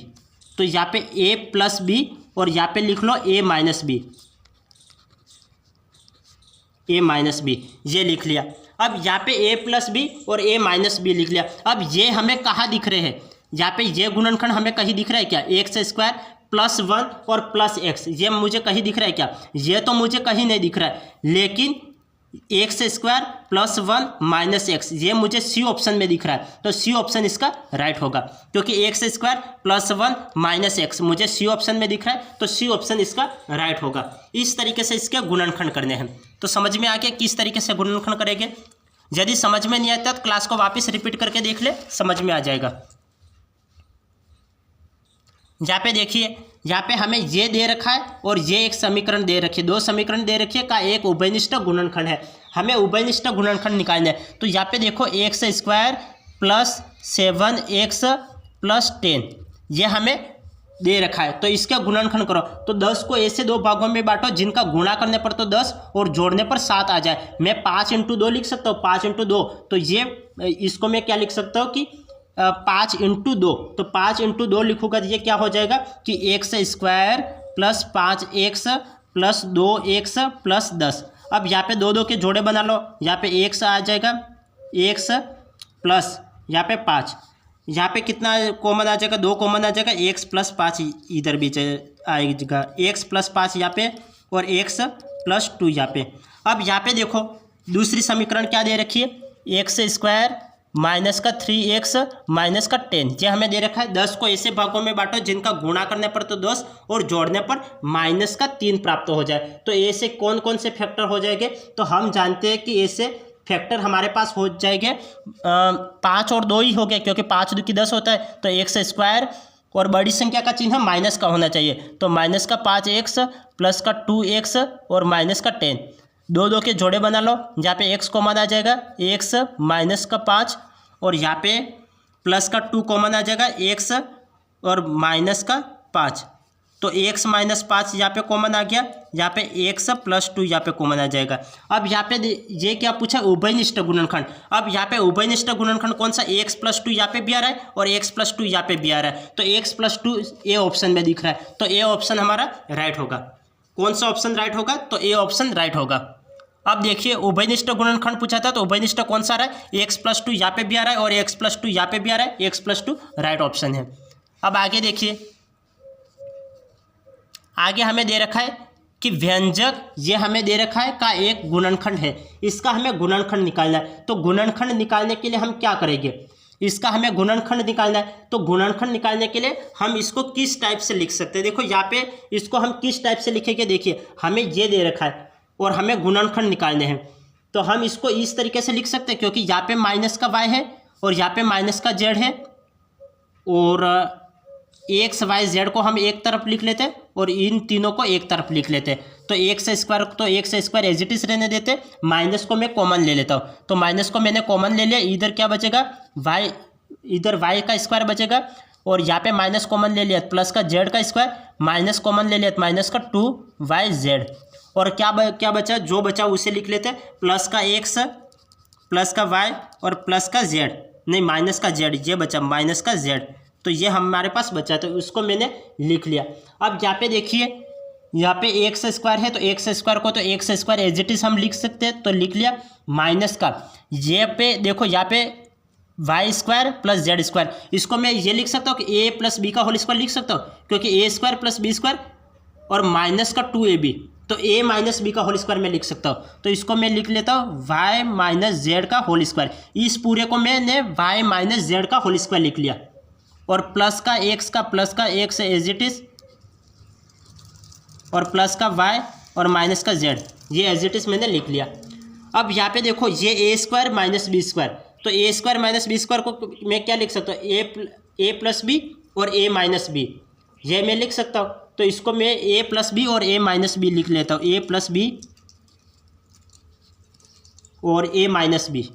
तो यहाँ पे ए प्लस बी और यहाँ पे लिख लो ए माइनस बी, ये लिख लिया। अब यहाँ पे ए प्लस बी और ए माइनस बी लिख लिया। अब ये हमें कहाँ दिख रहे हैं? यहाँ पे ये गुणनखंड हमें कहीं दिख रहा है क्या? एक्स स्क्वायर प्लस 1 और प्लस एक्स, ये मुझे कहीं दिख रहा है क्या? ये तो मुझे कहीं नहीं दिख रहा है, लेकिन x square plus 1 minus x ये मुझे सी ऑप्शन में दिख रहा है। तो सी ऑप्शन इसका राइट होगा, क्योंकि x square plus 1 minus x मुझे सी ऑप्शन में दिख रहा है, तो सी ऑप्शन इसका राइट होगा। इस तरीके से इसके गुणनखंड करने हैं। तो समझ में आ गया किस तरीके से गुणनखंड करेंगे? यदि समझ में नहीं आता तो क्लास को वापस रिपीट करके देख ले, समझ में आ जाएगा। यहाँ पे देखिए, यहाँ पे हमें ये दे रखा है और ये एक समीकरण दे रखी है, 2 समीकरण दे रखी है का एक उभयनिष्ठ गुणनखंड है। हमें उभयनिष्ठ गुणनखंड निकालना है। तो यहाँ पे देखो x square plus 7x plus 10 ये हमें दे रखा है, तो इसका गुणनखंड करो। तो 10 को ऐसे 2 भागों में बांटो जिनका गुणा करने पर तो 10 और जोड़ने पर 7 आ जाए। मैं 5 × 2 लिख सकता हूँ, 5 × 2, तो ये इसको मैं क्या लिख सकता हूँ कि 5 × 2, तो 5 × 2 लिखूंगा तो ये क्या हो जाएगा कि x square plus 5x plus 2x plus 10। अब यहाँ पे 2 के जोड़े बना लो, यहाँ पे x आ जाएगा, x प्लस यहाँ पे 5, यहाँ पे कितना कॉमन आ जाएगा? 2 कॉमन आ जाएगा, x प्लस 5 इधर भी आएगा, x प्लस 5 यहाँ पे और x प्लस 2 यहाँ पे। अब यहाँ पे देखो दूसरी समीकरण क्या दे रखी है? एक्स स्क्वायर माइनस का 3x माइनस का 10 ये हमें दे रखा है। 10 को ऐसे भागों में बांटो जिनका गुणा करने पर तो 10 और जोड़ने पर माइनस का 3 प्राप्त हो जाए। तो ऐसे कौन कौन से फैक्टर हो जाएंगे? तो हम जानते हैं कि ऐसे फैक्टर हमारे पास हो जाएंगे 5 और 2 ही हो गए, क्योंकि 5 × 2 = 10 होता है। तो एक्स स्क्वायर और बड़ी संख्या का चिन्ह माइनस का होना चाहिए, तो माइनस का 5x प्लस का 2x और माइनस का 10। 2 के जोड़े बना लो, यहाँ पे x कॉमन आ जाएगा, x माइनस का 5 और यहाँ पे प्लस का 2 कॉमन आ जाएगा, x और माइनस का 5। तो x माइनस 5 यहाँ पे कॉमन आ गया, यहाँ पे x प्लस 2 यहाँ पे कॉमन आ जाएगा। अब यहाँ पे ये क्या पूछा, उभयनिष्ठ गुणनखंड। अब यहाँ पे उभयनिष्ठ गुणनखंड कौन सा, x प्लस 2 यहाँ पे भी आ रहा है और x प्लस 2 यहाँ पे भी आ रहा है, तो x प्लस 2 ए ऑप्शन में दिख रहा है, तो ए ऑप्शन हमारा राइट होगा। कौन सा ऑप्शन राइट होगा, तो ए ऑप्शन राइट होगा। अब देखिए उभयनिष्ठ गुणनखंड पूछा था, तो उभयनिष्ठ कौन सा आ रहा है, x प्लस 2 यहाँ पे भी आ रहा है और x प्लस 2 यहाँ पे भी आ रहा है, x प्लस 2 राइट ऑप्शन है। अब आगे देखिए, आगे हमें दे रखा है कि व्यंजक, ये हमें दे रखा है का एक गुणनखंड है, इसका हमें गुणनखंड निकालना है। तो गुणनखंड निकालने के लिए हम क्या करेंगे, इसका हमें गुणनखंड निकालना है। तो गुणनखंड निकालने के लिए हम इसको किस टाइप से लिख सकते हैं, देखो यहाँ पे इसको हम किस टाइप से लिखेंगे। देखिए हमें ये दे रखा है और हमें गुणनखंड निकालने हैं, तो हम इसको इस तरीके से लिख सकते हैं, क्योंकि यहाँ पे माइनस का y है और यहाँ पे माइनस का z है, और एक्स वाई जेड को हम एक तरफ लिख लेते और इन तीनों को एक तरफ लिख लेते। तो X square as it is रहने देते, माइनस को मैं कॉमन ले लेता हूँ। तो माइनस को मैंने कॉमन ले लिया, इधर क्या बचेगा वाई, इधर वाई का स्क्वायर बचेगा, और यहाँ पे माइनस कॉमन ले लिया, प्लस का जेड का स्क्वायर, माइनस कॉमन ले लिया, माइनस का 2yz, और क्या बचा, जो बचा उसे लिख लेते, प्लस का x प्लस का y और प्लस का z, नहीं माइनस का z, ये बचा माइनस का z, तो ये हमारे पास बचा, तो उसको मैंने लिख लिया। अब यहाँ पे देखिए, यहाँ पे एक्स स्क्वायर है, तो एक्स स्क्वायर को तो X square as it is हम लिख सकते हैं, तो लिख लिया। माइनस का ये पे देखो, यहाँ पे Y square plus Z square, इसको मैं ये लिख सकता हूँ कि ए प्लस बी का होल स्क्वायर लिख सकता हूँ, क्योंकि A square plus B square और माइनस का 2ab, तो ए माइनस बी का होल स्क्वायर मैं लिख सकता हूँ। तो इसको मैं लिख लेता हूँ वाई माइनस जेड का होल स्क्वायर, इस पूरे को मैंने वाई माइनस जेड का होल स्क्वायर लिख लिया, और प्लस का एक्स एज इट इज, और प्लस का वाई और माइनस का जेड, ये एज इट इज मैंने लिख लिया। अब यहाँ पे देखो, ये A square minus B square, तो A square minus B square को मैं क्या लिख सकता हूँ, ए प्लस बी और ए माइनस बी, ये मैं लिख सकता हूँ। तो इसको मैं ए प्लस बी और ए माइनस बी लिख लेता हूँ, ए प्लस बी और ए माइनस बी,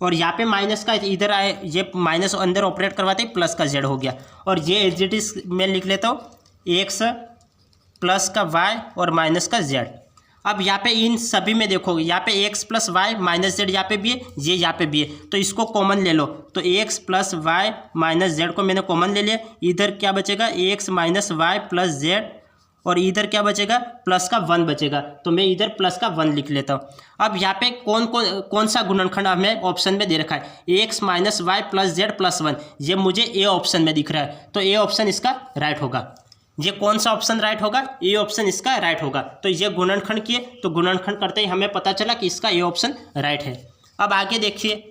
और यहाँ पे माइनस का इधर आए, ये माइनस अंदर ऑपरेट करवाते ही प्लस का जेड हो गया, और ये एज इट इज मैं लिख लेता हूँ एक्स प्लस का वाई और माइनस का जेड। अब यहाँ पे इन सभी में देखो, यहाँ पे X plus Y minus Z यहाँ पे भी है, ये यहाँ पे भी है, तो इसको कॉमन ले लो। तो X plus Y minus Z को मैंने कॉमन ले लिया, इधर क्या बचेगा X minus Y plus Z, और इधर क्या बचेगा प्लस का 1 बचेगा, तो मैं इधर प्लस का 1 लिख लेता हूँ। अब यहाँ पे कौन सा गुणनखंड हमें ऑप्शन में दे रखा है, X minus Y plus Z plus 1, ये मुझे ए ऑप्शन में दिख रहा है, तो ए ऑप्शन इसका राइट होगा। ये कौन सा ऑप्शन राइट होगा, ए ऑप्शन इसका राइट होगा। तो ये गुणनखंड किए, तो गुणनखंड करते ही हमें पता चला कि इसका ए ऑप्शन राइट है। अब आगे देखिए,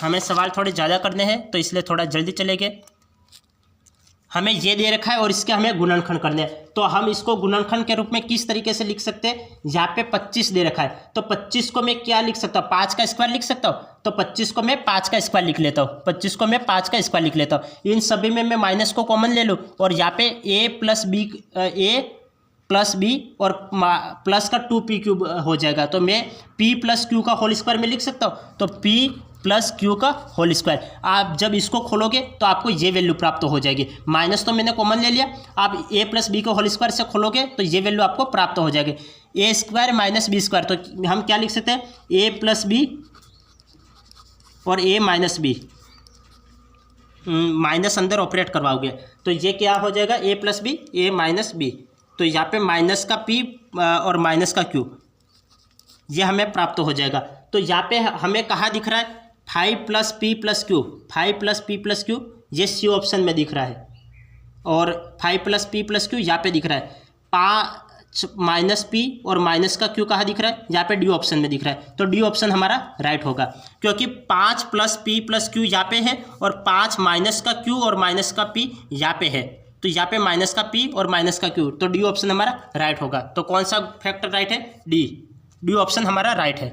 हमें सवाल थोड़े ज़्यादा करने हैं, तो इसलिए थोड़ा जल्दी चलेंगे। हमें ये दे रखा है और इसके हमें गुणनखंड करने हैं, तो हम इसको गुणनखंड के रूप में किस तरीके से लिख सकते हैं। यहाँ पे 25 दे रखा है, तो 25 को मैं क्या लिख सकता हूँ, 5 का स्क्वायर लिख सकता हूँ, तो 25 को मैं 5 का स्क्वायर लिख लेता हूँ, 25 को मैं 5 का स्क्वायर लिख लेता हूँ। इन सभी में मैं माइनस को कॉमन ले लूँ, और यहाँ पे ए प्लस बी और प्लस का 2p क्यूब हो जाएगा, तो मैं p प्लस क्यू का होल स्क्वायर में लिख सकता हूँ, तो p प्लस क्यू का होल स्क्वायर। आप जब इसको खोलोगे तो आपको ये वैल्यू प्राप्त हो जाएगी। माइनस तो मैंने कॉमन ले लिया, आप ए प्लस बी को होल स्क्वायर से खोलोगे तो ये वैल्यू आपको प्राप्त हो जाएगी, ए स्क्वायर माइनस बी स्क्वायर। तो हम क्या लिख सकते हैं, ए प्लस बी और ए माइनस बी, माइनस अंदर ऑपरेट करवाओगे तो ये क्या हो जाएगा, ए प्लस बी ए माइनस बी। तो यहाँ पे माइनस का पी और माइनस का क्यू, ये हमें प्राप्त हो जाएगा। तो यहाँ पे हमें कहाँ दिख रहा है, 5 plus P plus Q, 5 plus P plus Q, ये सी ऑप्शन में दिख रहा है, और 5 प्लस पी प्लस क्यू यहाँ पे दिख रहा है। 5 माइनस पी और माइनस का क्यू कहाँ दिख रहा है, यहाँ पे डी ऑप्शन में दिख रहा है, तो डी ऑप्शन हमारा राइट होगा, क्योंकि 5 प्लस पी प्लस क्यू यहाँ पे है और 5 माइनस का क्यू और माइनस का पी यहाँ पे है, तो यहाँ पे माइनस का पी और माइनस का क्यू, तो डी ऑप्शन हमारा राइट होगा। तो कौन सा फैक्टर राइट है, डी ऑप्शन हमारा राइट है।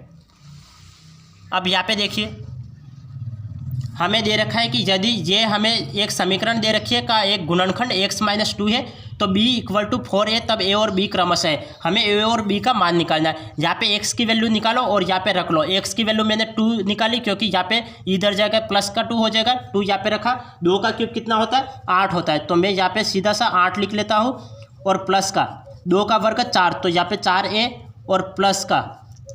अब यहाँ पे देखिए, हमें दे रखा है कि यदि ये हमें एक समीकरण दे रखी है का एक गुणनखंड x माइनस 2 है, तो b इक्वल टू 4a, तब a और b क्रमशः है, हमें a और b का मान निकालना है। यहाँ पे x की वैल्यू निकालो और यहाँ पे रख लो। x की वैल्यू मैंने 2 निकाली क्योंकि यहाँ पे इधर जाएगा प्लस का 2 हो जाएगा, 2 यहाँ पे रखा। 2 का क्यूब कितना होता है? 8 होता है, तो मैं यहाँ पे सीधा सा 8 लिख लेता हूँ और प्लस का 2 का वर्ग 4, तो यहाँ पे 4a और प्लस का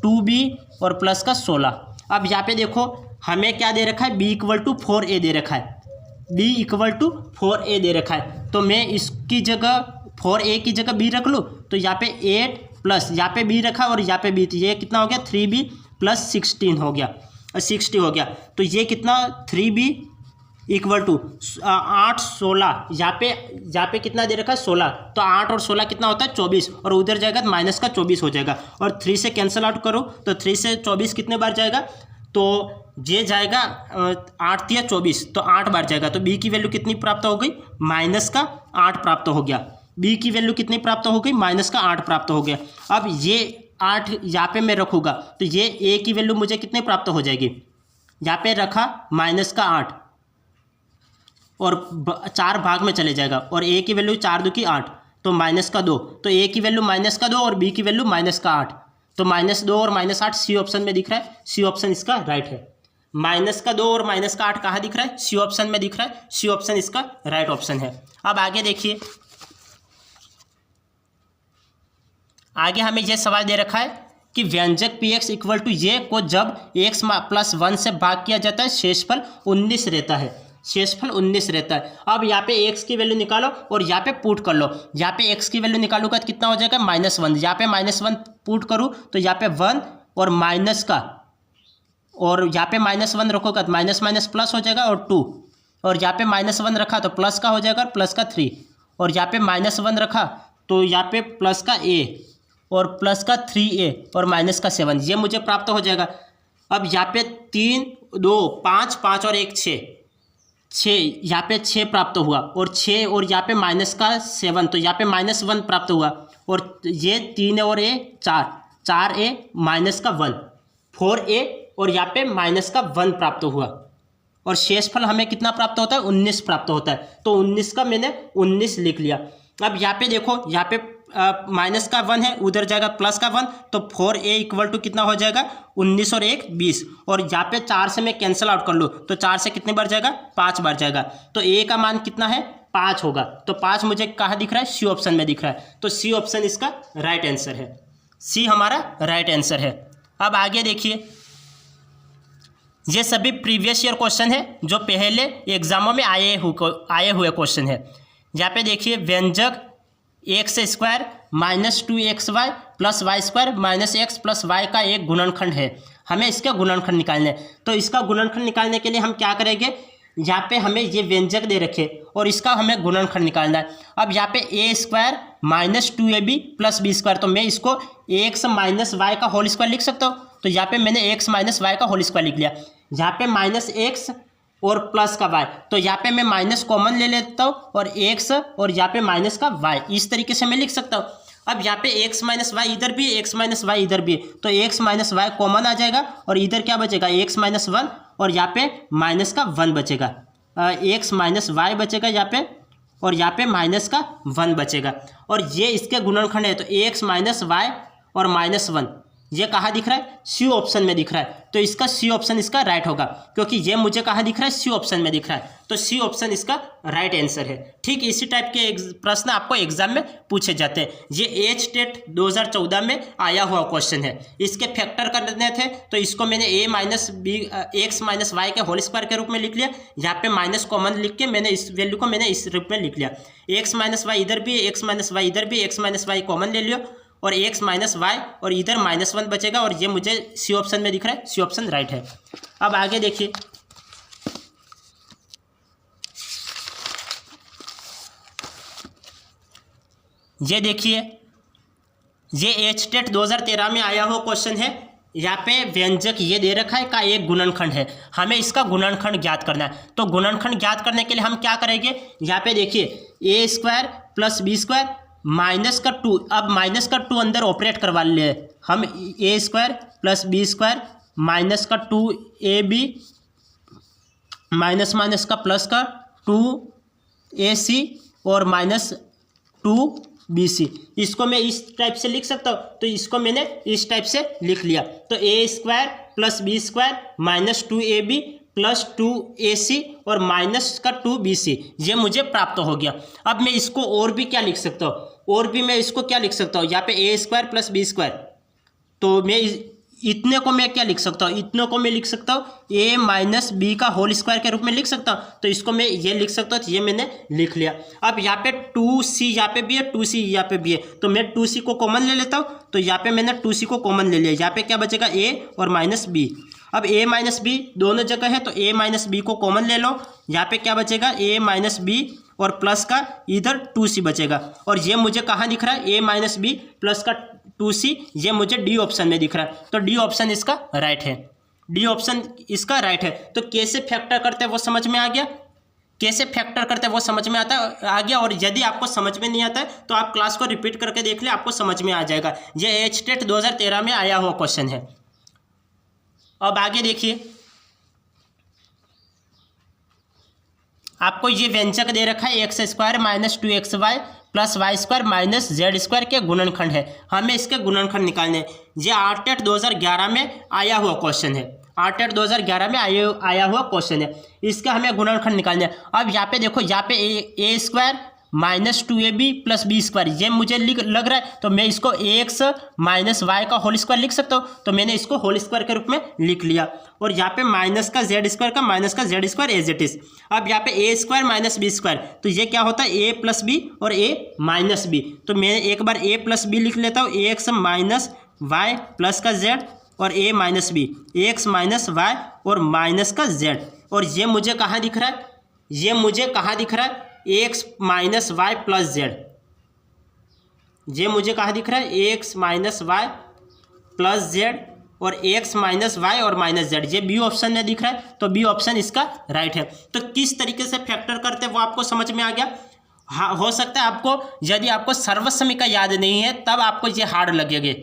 2b और प्लस का 16। अब यहाँ पे देखो हमें क्या दे रखा है? b इक्वल टू 4a दे रखा है, b इक्वल टू 4a दे रखा है, तो मैं इसकी जगह 4a की जगह b रख लूँ, तो यहाँ पे 8 प्लस यहाँ पे b रखा और यहाँ पे b, तो ये कितना हो गया? 3b प्लस 16 हो गया, 60 हो गया। तो ये कितना? 3b इक्वल टू 8 16, यहाँ पे कितना दे रखा है? 16, तो 8 और 16 कितना होता है? 24, और उधर जाएगा तो माइनस का 24 हो जाएगा, और 3 से कैंसिल आउट करो तो 3 से 24 कितने बार जाएगा? तो ये जाएगा 8 या 24, तो 8 बार जाएगा। तो b की वैल्यू कितनी प्राप्त हो गई? माइनस का 8 प्राप्त हो गया। b की वैल्यू कितनी प्राप्त हो गई? माइनस का 8 प्राप्त हो गया। अब ये 8 यहाँ पे मैं रखूँगा तो ये a की वैल्यू मुझे कितने प्राप्त हो जाएगी? यहाँ पे रखा माइनस का 8 और 4 भाग में चले जाएगा, और a की वैल्यू 4 2 की 8, तो माइनस का 2, तो a की वैल्यू माइनस का 2 और b की वैल्यू माइनस का 8, तो -2 और -8 सी ऑप्शन में दिख रहा है। सी ऑप्शन इसका राइट है। माइनस का 2 और माइनस का 8 कहाँ दिख रहा है? सी ऑप्शन में दिख रहा है। सी ऑप्शन इसका राइट ऑप्शन है। अब आगे देखिए, आगे हमें यह सवाल दे रखा है कि व्यंजक px इक्वल टू ये को जब x प्लस 1 से भाग किया जाता है शेषफल 19 रहता है, शेषफल 19 रहता है। अब यहाँ पे x की वैल्यू निकालो और यहाँ पे पुट कर लो। यहाँ पे x की वैल्यू निकालूंगा तो कितना हो जाएगा? -1। यहाँ पे -1 पुट करूँ तो यहाँ पे 1 और माइनस का, और यहाँ पे -1 रखोगा तो माइनस माइनस प्लस हो जाएगा और 2, और यहाँ पे -1 रखा तो प्लस का हो जाएगा और प्लस का 3, और यहाँ पे -1 रखा तो यहाँ पे प्लस का a और प्लस का 3a और माइनस का 7, ये मुझे प्राप्त हो जाएगा। अब यहाँ पे 3 2 5 5 और 1 6, यहाँ पे 6 प्राप्त हुआ, और 6 और यहाँ पे माइनस का 7, तो यहाँ पे -1 प्राप्त हुआ, और ये 3 और a 4a माइनस का 1 4a और यहाँ पे माइनस का 1 प्राप्त हुआ, और शेषफल हमें कितना प्राप्त होता है? 19 प्राप्त होता है। तो 19 का मैंने 19 लिख लिया। अब यहाँ पे देखो, यहाँ पे माइनस का 1 है, उधर जाएगा प्लस का 1, तो 4a इक्वल टू कितना हो जाएगा? 19 और 1 20, और यहाँ पे 4 से मैं कैंसिल आउट कर लूँ तो 4 से कितने बार जाएगा? 5 बार जाएगा। तो a का मान कितना है? 5 होगा। तो 5 मुझे कहाँ दिख रहा है? सी ऑप्शन में दिख रहा है। तो सी ऑप्शन इसका राइट आंसर है। सी हमारा राइट आंसर है। अब आगे देखिए, ये सभी प्रीवियस ईयर क्वेश्चन है जो पहले एग्जामों में आए हुए क्वेश्चन है। यहाँ पे देखिए, व्यंजक x² -2xy plus y² -x plus y का एक गुणनखंड है। हमें इसका गुणनखंड निकालना है। तो इसका गुणनखंड निकालने के लिए हम क्या करेंगे? यहाँ पे हमें ये व्यंजक दे रखे और इसका हमें गुणनखंड निकालना है। अब यहाँ पे a² -2ab प्लस b², तो मैं इसको x माइनस वाई का होल स्क्वायर लिख सकता हूँ। तो यहाँ पे मैंने x माइनस वाई का होल स्क्वायर लिख लिया। यहाँ पे -x और प्लस का y, तो यहाँ पे मैं माइनस कॉमन ले लेता हूँ और x और यहाँ पे माइनस का y, इस तरीके से मैं लिख सकता हूँ। अब यहाँ पे x माइनस वाई इधर भी है, x माइनस वाई इधर भी है, तो x माइनस वाई कॉमन आ जाएगा और इधर क्या बचेगा? x माइनस 1 और यहाँ पे माइनस का 1 बचेगा। x माइनस वाई बचेगा यहाँ पे, और यहाँ पे माइनस का 1 बचेगा, और ये इसके गुणनखंड है। तो x माइनस वाई और -1 ये कहाँ दिख रहा है? सी ऑप्शन में दिख रहा है। तो इसका सी ऑप्शन इसका राइट होगा, क्योंकि ये मुझे कहाँ दिख रहा है? सी ऑप्शन में दिख रहा है। तो सी ऑप्शन इसका राइट आंसर है। ठीक इसी टाइप के प्रश्न आपको एग्जाम में पूछे जाते हैं। ये एच टेट 2014 में आया हुआ क्वेश्चन है। इसके फैक्टर करने थे तो इसको मैंने x माइनस वाई के होल स्क्वायर के रूप में लिख लिया। यहाँ पे माइनस कॉमन लिख के मैंने इस वैल्यू को मैंने इस रूप में लिख लिया। x माइनस वाई इधर भी, x माइनस वाई इधर भी, x माइनस वाई कॉमन ले लियो और x माइनस वाई और इधर -1 बचेगा, और ये मुझे सी ऑप्शन में दिख रहा है। सी ऑप्शन राइट है। अब आगे देखिए, ये देखिए, ये एच टेट 2013 में आया हुआ क्वेश्चन है। यहाँ पे व्यंजक ये दे रखा है का एक गुणनखंड है, हमें इसका गुणनखंड ज्ञात करना है। तो गुणनखंड ज्ञात करने के लिए हम क्या करेंगे? यहाँ पे देखिए, a² प्लस b² माइनस का 2, अब माइनस का 2 अंदर ऑपरेट करवा ले हम। a² प्लस b² माइनस का 2ab माइनस माइनस का प्लस का 2ac और माइनस 2bc। इसको मैं इस टाइप से लिख सकता हूँ, तो इसको मैंने इस टाइप से लिख लिया। तो a² + b² - 2ab + 2ac और माइनस का 2bc, ये मुझे प्राप्त हो गया। अब मैं इसको और भी क्या लिख सकता हूँ, और भी मैं इसको क्या लिख सकता हूँ, यहाँ पे a² + b², तो मैं इतने को मैं क्या लिख सकता हूँ, इतने को मैं लिख सकता हूँ a - b का होल स्क्वायर के रूप में लिख सकता हूँ। तो इसको मैं ये लिख सकता हूँ, तो ये मैंने लिख लिया। अब यहाँ पे 2c यहाँ पे भी है, 2c यहाँ पे भी है, तो मैं 2c को कॉमन ले लेता हूँ। तो यहाँ पे मैंने 2c को कॉमन ले लिया, यहाँ पे क्या बचेगा a और -b। अब a - b दोनों जगह है, तो a - b को कॉमन ले लो, यहाँ पे क्या बचेगा a - b और प्लस का इधर 2c बचेगा। और ये मुझे कहाँ दिख रहा है, a - b प्लस का 2c, ये मुझे डी ऑप्शन में दिख रहा है। तो डी ऑप्शन इसका राइट है, डी ऑप्शन इसका राइट है। तो कैसे फैक्टर करते हैं वो समझ में आ गया, कैसे फैक्टर करते हैं वो समझ में आ गया। और यदि आपको समझ में नहीं आता है तो आप क्लास को रिपीट करके देख ले, आपको समझ में आ जाएगा। ये HTET 2013 में आया हुआ क्वेश्चन है। अब आगे देखिए, आपको ये व्यंजक दे रखा है x² - 2xy + y² - z² के गुणनखंड है। हमें इसके गुणनखंड निकालने हैं। ये ARTET 2011 में आया हुआ क्वेश्चन है, ARTET 2011 में आया हुआ क्वेश्चन है। इसका हमें गुणनखंड निकालने हैं। अब यहाँ पे देखो, यहाँ पे a² - 2ab + b², ये मुझे लग रहा है, तो मैं इसको ax - y का होल स्क्वायर लिख सकता हूँ। तो मैंने इसको होल स्क्वायर के रूप में लिख लिया। और यहाँ पे माइनस का z² का माइनस का z² एज इट इज। अब यहाँ पे a² - b², तो ये क्या होता है a + b और a - b। तो मैं एक बार a + b लिख लेता हूँ, ax - y प्लस का z और a - b, ax - y और माइनस का z। और ये मुझे कहाँ दिख रहा है, ये मुझे कहाँ दिख रहा है, x - y + z। ये मुझे कहाँ दिख रहा है, x - y + z और x - y और -z, ये बी ऑप्शन में दिख रहा है। तो बी ऑप्शन इसका राइट है। तो किस तरीके से फैक्टर करते हैं वो आपको समझ में आ गया। हाँ, हो सकता है आपको, यदि आपको सर्वसमीका याद नहीं है तब आपको ये हार्ड लगेगा।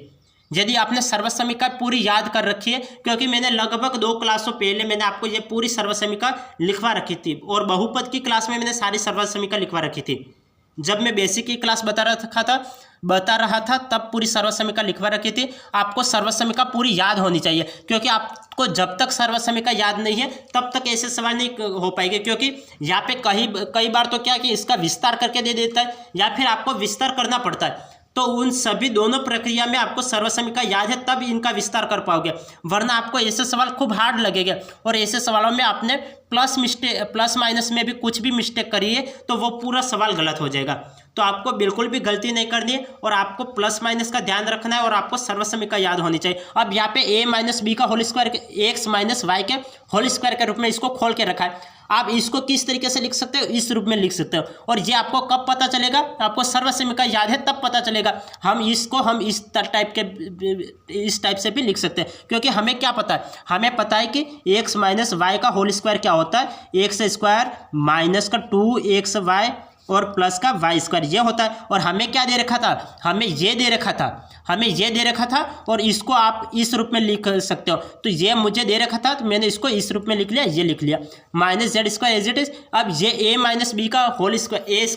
यदि आपने सर्वसमीका पूरी याद कर रखी है, क्योंकि मैंने लगभग 2 क्लासों पहले मैंने आपको ये पूरी सर्वसमीका लिखवा रखी थी, और बहुपद की क्लास में मैंने सारी सर्वसमीका लिखवा रखी थी। जब मैं बेसिक की क्लास बता रहा था तब पूरी सर्वसमीका लिखवा रखी थी। आपको सर्वसमीका पूरी याद होनी चाहिए, क्योंकि आपको जब तक सर्वसमीका याद नहीं है तब तक ऐसे सवाल नहीं हो पाएंगे। क्योंकि यहाँ पे कई बार तो क्या कि इसका विस्तार करके दे देता है, या फिर आपको विस्तार करना पड़ता है। तो उन सभी दोनों प्रक्रिया में आपको सर्वसमीका याद है तब इनका विस्तार कर पाओगे, वरना आपको ऐसे सवाल खूब हार्ड लगेगा। और ऐसे सवालों में आपने प्लस माइनस में भी कुछ भी मिस्टेक करी है तो वो पूरा सवाल गलत हो जाएगा। तो आपको बिल्कुल भी गलती नहीं करनी है, और आपको प्लस माइनस का ध्यान रखना है, और आपको सर्वसमीका याद होनी चाहिए। अब यहाँ पे a - b का होल स्क्वायर, x - y के होल स्क्वायर के रूप में इसको खोल के रखा है। आप इसको किस तरीके से लिख सकते हो, इस रूप में लिख सकते हो। और ये आपको कब पता चलेगा, आपको सर्वसमीका याद है तब पता चलेगा। हम इस टाइप से भी लिख सकते हैं, क्योंकि हमें क्या पता है, हमें पता है कि x - y का होल स्क्वायर क्या होता है, x² - 2xy और प्लस का y² ये होता है। और हमें क्या दे रखा था, हमें ये दे रखा था, और इसको आप इस रूप में लिख सकते हो। तो ये मुझे दे रखा था, तो मैंने इसको इस रूप में लिख लिया, ये लिख लिया -z² एज इट इज। अब ये a - b का होल स्क्वायर, a²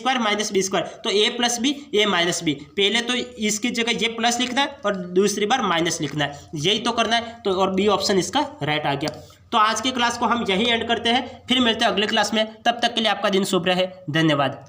- b², तो a + b a - b। पहले तो इसकी जगह ये प्लस लिखना है और दूसरी बार माइनस लिखना है, यही तो करना है। तो और बी ऑप्शन इसका राइट आ गया। तो आज की क्लास को हम यही एंड करते हैं, फिर मिलते हैं अगले क्लास में। तब तक के लिए आपका दिन शुभ रहे, धन्यवाद।